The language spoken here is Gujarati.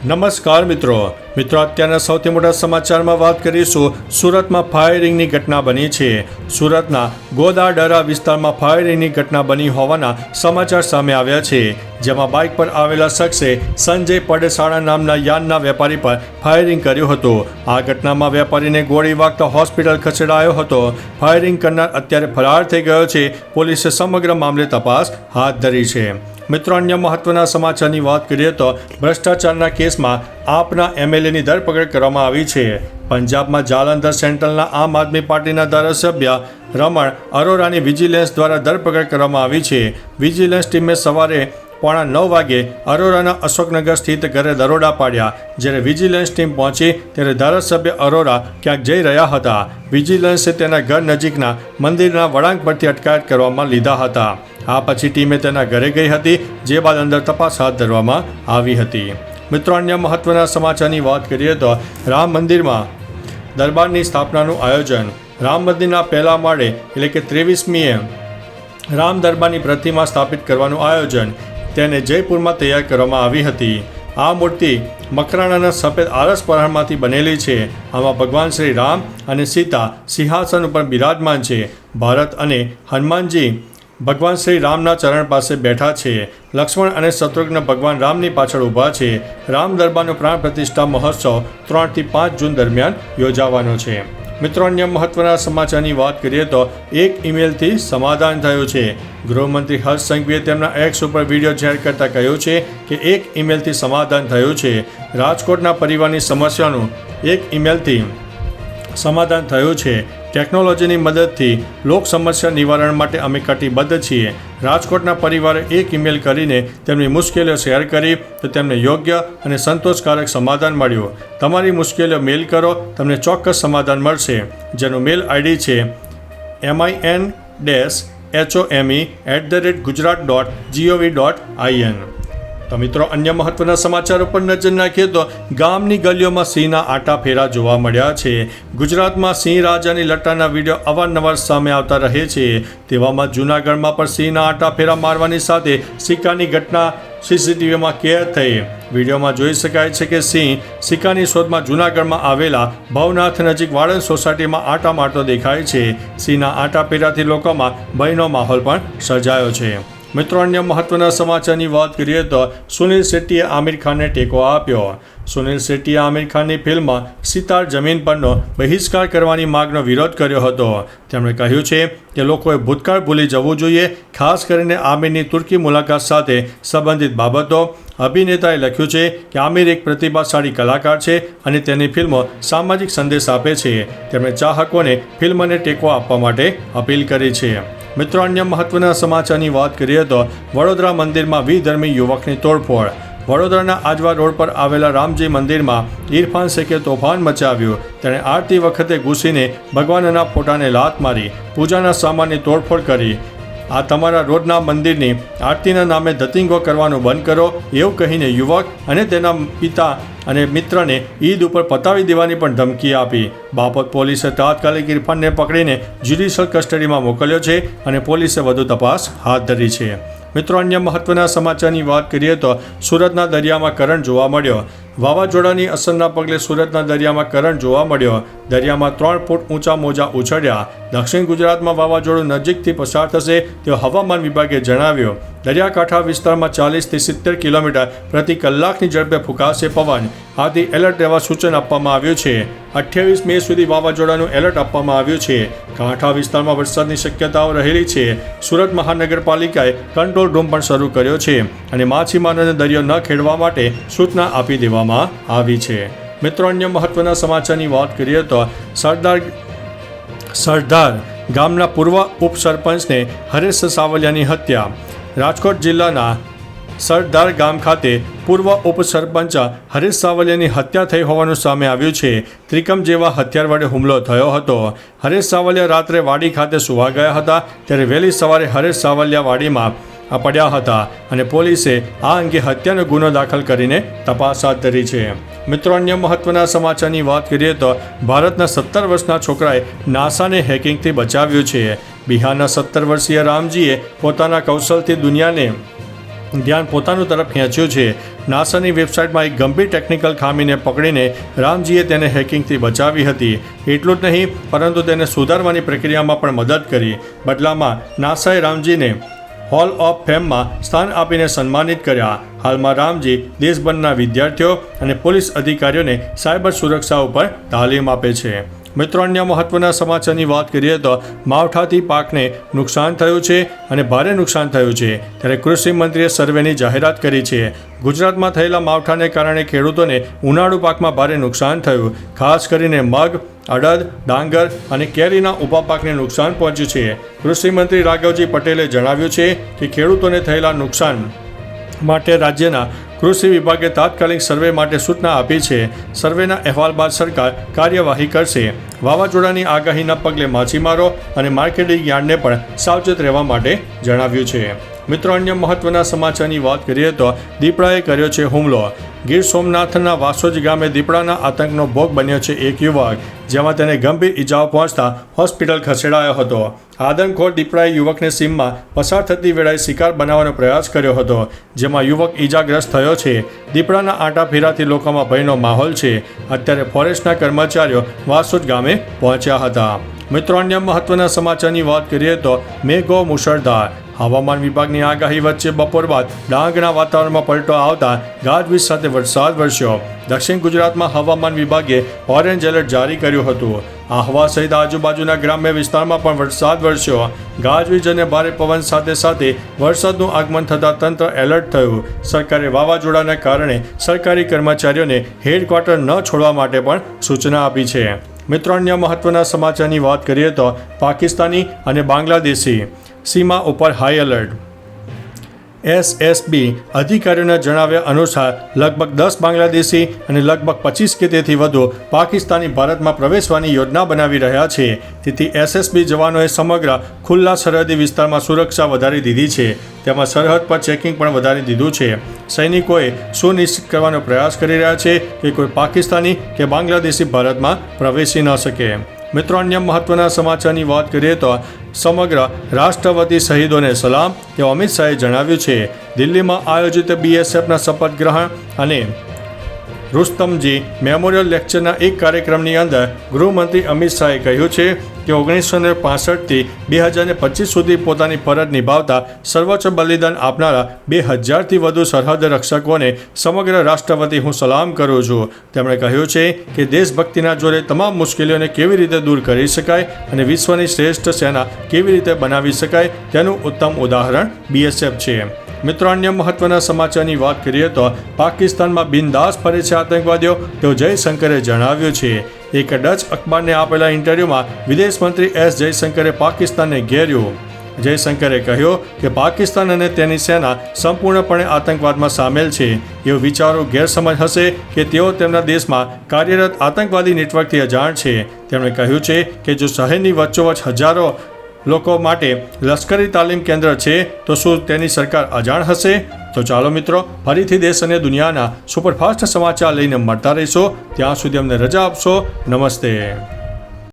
નમસ્કાર મિત્રો અત્યારના સૌથી મોટા સમાચારમાં વાત કરીશું સુરતમાં ફાયરિંગની ઘટના બની છે। સુરતના ગોદાડરા વિસ્તારમાં ફાયરિંગની ઘટના બની હોવાના સમાચાર સામે આવ્યા છે, જેમાં બાઇક પર આવેલા શખ્સે સંજય પડસાળા નામના યાનના વેપારી પર ફાયરિંગ કર્યું હતું। આ ઘટનામાં વેપારીને ગોળી વાગતા હોસ્પિટલ ખસેડાયો હતો। ફાયરિંગ કરનાર અત્યારે ફરાર થઈ ગયો છે। પોલીસે સમગ્ર મામલે તપાસ હાથ ધરી છે। મિત્રો, અન્ય મહત્વના સમાચારની વાત કરીએ તો ભ્રષ્ટાચારના કેસમાં આપના એમએલએની ધરપકડ કરવામાં આવી છે। પંજાબમાં જાલંધર સેન્ટ્રલના આમ આદમી પાર્ટીના ધારાસભ્ય રમણ અરોરાની વિજિલન્સ દ્વારા ધરપકડ કરવામાં આવી છે। વિજિલન્સ ટીમે સવારે 9:15 વાગે અરોરાના અશોકનગર સ્થિત ઘરે દરોડા પાડ્યા। જ્યારે વિજિલન્સ ટીમ પહોંચી ત્યારે ધારાસભ્ય અરોરા ક્યાંક જઈ રહ્યા હતા। વિજિલન્સે તેના ઘર નજીકના મંદિરના વળાંક પરથી અટકાયત કરવામાં લીધા હતા। આ પછી ટીમે તેના ઘરે ગઈ હતી, જે બાદ અંદર તપાસ હાથ ધરવામાં આવી હતી। મિત્રો, અન્ય મહત્વના સમાચારની વાત કરીએ તો રામ મંદિરમાં દરબારની સ્થાપનાનું આયોજન। રામ મંદિરના પહેલા માળે એટલે કે 23મીએ રામ દરબારની પ્રતિમા સ્થાપિત કરવાનું આયોજન તેને જયપુરમાં તૈયાર કરવામાં આવી હતી। આ મૂર્તિ મકરાણાના સફેદ આરસ પહાડમાંથી બનેલી છે। આમાં ભગવાન શ્રી રામ અને સીતા સિંહાસન ઉપર બિરાજમાન છે। ભારત અને હનુમાનજી ભગવાન શ્રી રામના ચરણ પાસે બેઠા છે। લક્ષ્મણ અને શત્રુઘ્ન ભગવાન રામની પાછળ ઊભા છે। રામ દરબારનો પ્રાણ પ્રતિષ્ઠા મહોત્સવ 3 થી 5 જૂન દરમિયાન યોજાવાનો છે। મિત્રો, અન્ય મહત્વના સમાચારની વાત કરીએ તો એક ઈમેલથી સમાધાન થયું છે। ગૃહમંત્રી હર્ષ સંઘવીએ તેમના એક્સ ઉપર વિડીયો શેર કરતા કહ્યું છે કે એક ઈમેલથી સમાધાન થયું છે। રાજકોટના પરિવારની સમસ્યાનું એક ઈમેલથી સમાધાન થયું છે। ટેકનોલોજીની મદદથી લોક સમસ્યા નિવારણ માટે અમે કટિબદ્ધ છીએ। રાજકોટના પરિવારે એક ઈમેલ કરીને તેમની મુશ્કેલીઓ શેર કરી તો તેમને યોગ્ય અને સંતોષકારક સમાધાન મળ્યું। તમારી મુશ્કેલીઓ મેલ કરો, તમને ચોક્કસ સમાધાન મળશે, જેનું મેલ આઈડી છે min-home@gujarat.gov.in। તો મિત્રો, અન્ય મહત્વના સમાચાર ઉપર નજર નાખીએ તો ગામની ગલીઓમાં સિંહના આટા ફેરા જોવા મળ્યા છે। ગુજરાતમાં સિંહ રાજાની લટારના વિડીયો અવારનવાર સામે આવતા રહે છે। તેવામાં જૂનાગઢમાં પણ સિંહના આટા ફેરા મારવાની સાથે શિકારની ઘટના સીસીટીવીમાં કેદ થઈ। વિડીયોમાં જોઈ શકાય છે કે સિંહ શિકારની શોધમાં જૂનાગઢમાં આવેલા ભવનાથ નજીક વાળંદ સોસાયટીમાં આટા મારતો દેખાય છે। સિંહના આટા ફેરાથી લોકોમાં ભયનો માહોલ પણ સર્જાયો છે। મિત્રો, અન્ય મહત્વના સમાચારની વાત કરીએ તો સુનિલ શેટ્ટીએ આમિર ખાનને ટેકો આપ્યો। સુનિલ શેટ્ટીએ આમિર ખાનની ફિલ્મ સિતાર જમીન પરનો બહિષ્કાર કરવાની માંગનો વિરોધ કર્યો હતો। તેમણે કહ્યું છે કે લોકોએ ભૂતકાળ ભૂલી જવું જોઈએ, ખાસ કરીને આમિરની તુર્કી મુલાકાત સાથે સંબંધિત બાબતો। અભિનેતાએ લખ્યું છે કે આમિર એક પ્રતિભાશાળી કલાકાર છે અને તેની ફિલ્મો સામાજિક સંદેશ આપે છે। તેમણે ચાહકોને ફિલ્મને ટેકો આપવા માટે અપીલ કરી છે। મિત્રો, અન્ય મહત્વના સમાચારની વાત કરીએ તો વડોદરા મંદિરમાં વિધર્મી યુવકની તોડફોડ। વડોદરાના આજવા રોડ પર આવેલા રામજી મંદિરમાં ઇરફાન શેખે તોફાન મચાવ્યું। તેણે આરતી વખતે ઘૂસીને ભગવાનના ફોટાને લાત મારી, પૂજાના સામાનની તોડફોડ કરી। આ તમારા રોજના મંદિરની આરતીના નામે ધતિંગો કરવાનું બંધ કરો, એવું કહીને યુવક અને તેના પિતા અને મિત્રને ઈદ ઉપર પતાવી દેવાની પણ ધમકી આપી। બાપત પોલીસે તાત્કાલિક ઇરફાનને પકડીને જ્યુડિશિયલ કસ્ટડીમાં મોકલ્યો છે અને પોલીસે વધુ તપાસ હાથ ધરી છે। મિત્રો, અન્ય મહત્વના સમાચારની વાત કરીએ તો સુરતના દરિયામાં કરંટ જોવા મળ્યો। વાવાઝોડાની અસરના પગલે સુરતના દરિયામાં કરંટ જોવા મળ્યો। દરિયામાં 3 ફૂટ ઊંચા મોજા ઉછળ્યા। દક્ષિણ ગુજરાતમાં વાવાઝોડું નજીકથી પસાર થશે તેવું હવામાન વિભાગે જણાવ્યું। દરિયાકાંઠા વિસ્તારમાં 40 થી 70 કિલોમીટર પ્રતિ કલાકની ઝડપે ફૂંકાશે પવન। આથી એલર્ટ રહેવા સૂચન આપવામાં આવ્યું છે। 28 મે સુધી વાવાઝોડાનું એલર્ટ આપવામાં આવ્યું છે। કાંઠા વિસ્તારમાં વરસાદની શક્યતાઓ રહેલી છે। સુરત મહાનગરપાલિકાએ કંટ્રોલ રૂમ પણ શરૂ કર્યો છે અને માછીમારોને દરિયો ન ખેડવા માટે સૂચના આપી દેવામાં આવી છે। મિત્રો, અન્ય મહત્વના સમાચારની વાત કરીએ તો સરદાર ગામના પૂર્વ ઉપસરપંચને હરેશ સાવલિયાની હત્યા। રાજકોટ જિલ્લાના સરદાર ગામ ખાતે પૂર્વ ઉપસરપંચ હરેશ સાવલિયાની હત્યા થઈ હોવાનું સામે આવ્યું છે। ત્રિકમ જેવા હથિયાર વડે હુમલો થયો હતો। હરેશ સાવલિયા રાત્રે વાડી ખાતે સુવા ગયા હતા, ત્યારે વહેલી સવારે હરેશ સાવલિયા વાડીમાં પડ્યા હતા અને પોલીસે આ અંગે હત્યાનો ગુનો દાખલ કરીને તપાસ હાથ ધરી છે। મિત્રો, અન્ય મહત્વના સમાચારની વાત કરીએ તો ભારતના 17 વર્ષના છોકરાએ નાસાને હેકિંગથી બચાવ્યું છે। બિહારના 17 વર્ષીય રામજીએ પોતાના કૌશલથી દુનિયાને ધ્યાન પોતાનું તરફ ખેંચ્યું છે. નાસાની વેબસાઇટમાં એક ગંભીર ટેકનિકલ ખામીને પકડીને રામજીએ તેને હેકિંગથી બચાવી હતી. એટલું જ નહીં પરંતુ તેને સુધારવાની પ્રક્રિયામાં પણ મદદ કરી. બદલામાં નાસાએ રામજીને હોલ ઓફ ફેમમાં સ્થાન આપીને સન્માનિત કર્યા. હાલમાં રામજી દેશભરના વિદ્યાર્થીઓ અને પોલીસ અધિકારીઓને સાયબર સુરક્ષા ઉપર તાલીમ આપે છે. મિત્રો, અન્ય મહત્વના સમાચારની વાત કરીએ તો માવઠાથી પાકને નુકસાન થયું છે અને ભારે નુકસાન થયું છે. ત્યારે કૃષિ મંત્રીએ સર્વેની જાહેરાત કરી છે. ગુજરાતમાં થયેલા માવઠાને કારણે ખેડૂતોને ઉનાળુ પાકમાં ભારે નુકસાન થયું. ખાસ કરીને મગ, અડદ, ડાંગર અને કેરીના ઊભા પાકને નુકસાન પહોંચ્યું છે. કૃષિ મંત્રી રાઘવજી પટેલે જણાવ્યું છે કે ખેડૂતોને થયેલા નુકસાન માટે રાજ્યના કૃષિ વિભાગે તાત્કાલિક સર્વે માટે સૂચના આપી છે. સર્વેના અહેવાલ બાદ સરકાર કાર્યવાહી કરશે. વાવાઝોડાની આગાહીના પગલે માછીમારો અને માર્કેટિંગ યાર્ડને પણ સાવચેત રહેવા માટે જણાવ્યું છે. મિત્રો, અન્ય મહત્વના સમાચારની વાત કરીએ તો દીપડાએ કર્યો છે હુમલો. ગીર સોમનાથના વાસોજ ગામે દીપડાના આતંકનો ભોગ બન્યો છે એક યુવક, જેમાં તેને ગંભીર ઈજાઓ પહોંચતા હોસ્પિટલ ખસેડાયો હતો. આદમખોર દીપડાએ યુવકને સીમમાં પસાર થતી વેળાએ શિકાર બનાવવાનો પ્રયાસ કર્યો હતો, જેમાં યુવક ઈજાગ્રસ્ત થયો છે. દીપડાના આંટા ફેરાથી લોકોમાં ભયનો માહોલ છે. અત્યારે ફોરેસ્ટના કર્મચારીઓ વાસોજ ગામે પહોંચ્યા હતા. મિત્રો, અન્ય મહત્વના સમાચારની વાત કરીએ તો મેઘો મુશળધાર. હવામાન વિભાગની આગાહી વચ્ચે બપોર બાદ ડાંગના વાતાવરણમાં પલટો આવતા ગાજવીજ સાથે વરસાદ વરસ્યો. દક્ષિણ ગુજરાતમાં હવામાન વિભાગે ઓરેન્જ એલર્ટ જારી કર્યું હતું. આહવા સહિત આજુબાજુના ગ્રામ્ય વિસ્તારમાં પણ વરસાદ વરસ્યો. ગાજવીજ અને ભારે પવન સાથે સાથે વરસાદનું આગમન થતાં તંત્ર એલર્ટ થયું. સરકારે વાવાઝોડાના કારણે સરકારી કર્મચારીઓને હેડક્વાર્ટર ન છોડવા માટે પણ સૂચના આપી છે. મિત્રો, અન્ય મહત્વના સમાચારની વાત કરીએ તો પાકિસ્તાની અને બાંગ્લાદેશી સીમા ઉપર હાઈ એલર્ટ. SSB અધિકારીઓના જણાવ્યા અનુસાર લગભગ 10 બાંગ્લાદેશી અને લગભગ 25 કે તેથી વધુ પાકિસ્તાની ભારતમાં પ્રવેશવાની યોજના બનાવી રહ્યા છે. તેથી SSB જવાનોએ સમગ્ર ખુલ્લા સરહદી વિસ્તારમાં સુરક્ષા વધારી દીધી છે. તેમાં સરહદ પર ચેકિંગ પણ વધારી દીધું છે. સૈનિકોએ સુનિશ્ચિત કરવાનો પ્રયાસ કરી રહ્યા છે કે કોઈ પાકિસ્તાની કે બાંગ્લાદેશી ભારતમાં પ્રવેશી ન શકે. મિત્રો, અન્ય મહત્વના સમાચારની વાત કરીએ તો સમગ્ર રાષ્ટ્ર વતી શહીદોને સલામ, તેવું અમિત શાહે જણાવ્યું છે. દિલ્હીમાં આયોજિત BSFના શપથ ગ્રહણ અને રુસ્તમજી મેમોરિયલ લેક્ચરના એક કાર્યક્રમની અંદર ગૃહમંત્રી અમિત શાહે કહ્યું છે કે 1965થી 2025 સુધી પોતાની ફરજ નિભાવતા સર્વોચ્ચ બલિદાન આપનારા 2000થી વધુ સરહદ રક્ષકોને સમગ્ર રાષ્ટ્ર વતી હું સલામ કરું છું. તેમણે કહ્યું છે કે દેશભક્તિના જોરે તમામ મુશ્કેલીઓને કેવી રીતે દૂર કરી શકાય અને વિશ્વની શ્રેષ્ઠ સેના કેવી રીતે બનાવી શકાય તેનું ઉત્તમ ઉદાહરણ BSF છે. મિત્રો, અન્ય મહત્વના સમાચારની વાત કરીએ તો પાકિસ્તાનમાં બિનદાસ ફરે છે આતંકવાદીઓ, તેવું જયશંકરે જણાવ્યું છે. એક ડચ અખબારને આપેલા ઇન્ટરવ્યૂમાં વિદેશ મંત્રી S જયશંકરે પાકિસ્તાનને ઘેર્યું. જયશંકરે કહ્યું કે પાકિસ્તાન અને તેની સેના સંપૂર્ણપણે આતંકવાદમાં સામેલ છે. એવું વિચારો ગેરસમજ હશે કે તેઓ તેમના દેશમાં કાર્યરત આતંકવાદી નેટવર્કથી અજાણ છે. તેમણે કહ્યું છે કે જો શહેરની વચ્ચોવચ્ચ હજારો લોકો માટે લશ્કરી તાલીમ કેન્દ્ર છે તો શું તેની સરકાર અજાણ હશે? તો ચાલો મિત્રો, ફરીથી દેશ અને દુનિયાના સુપરફાસ્ટ સમાચાર લઈને મળતા રહીશો. ત્યાં સુધી અમને રજા આપશો. નમસ્તે.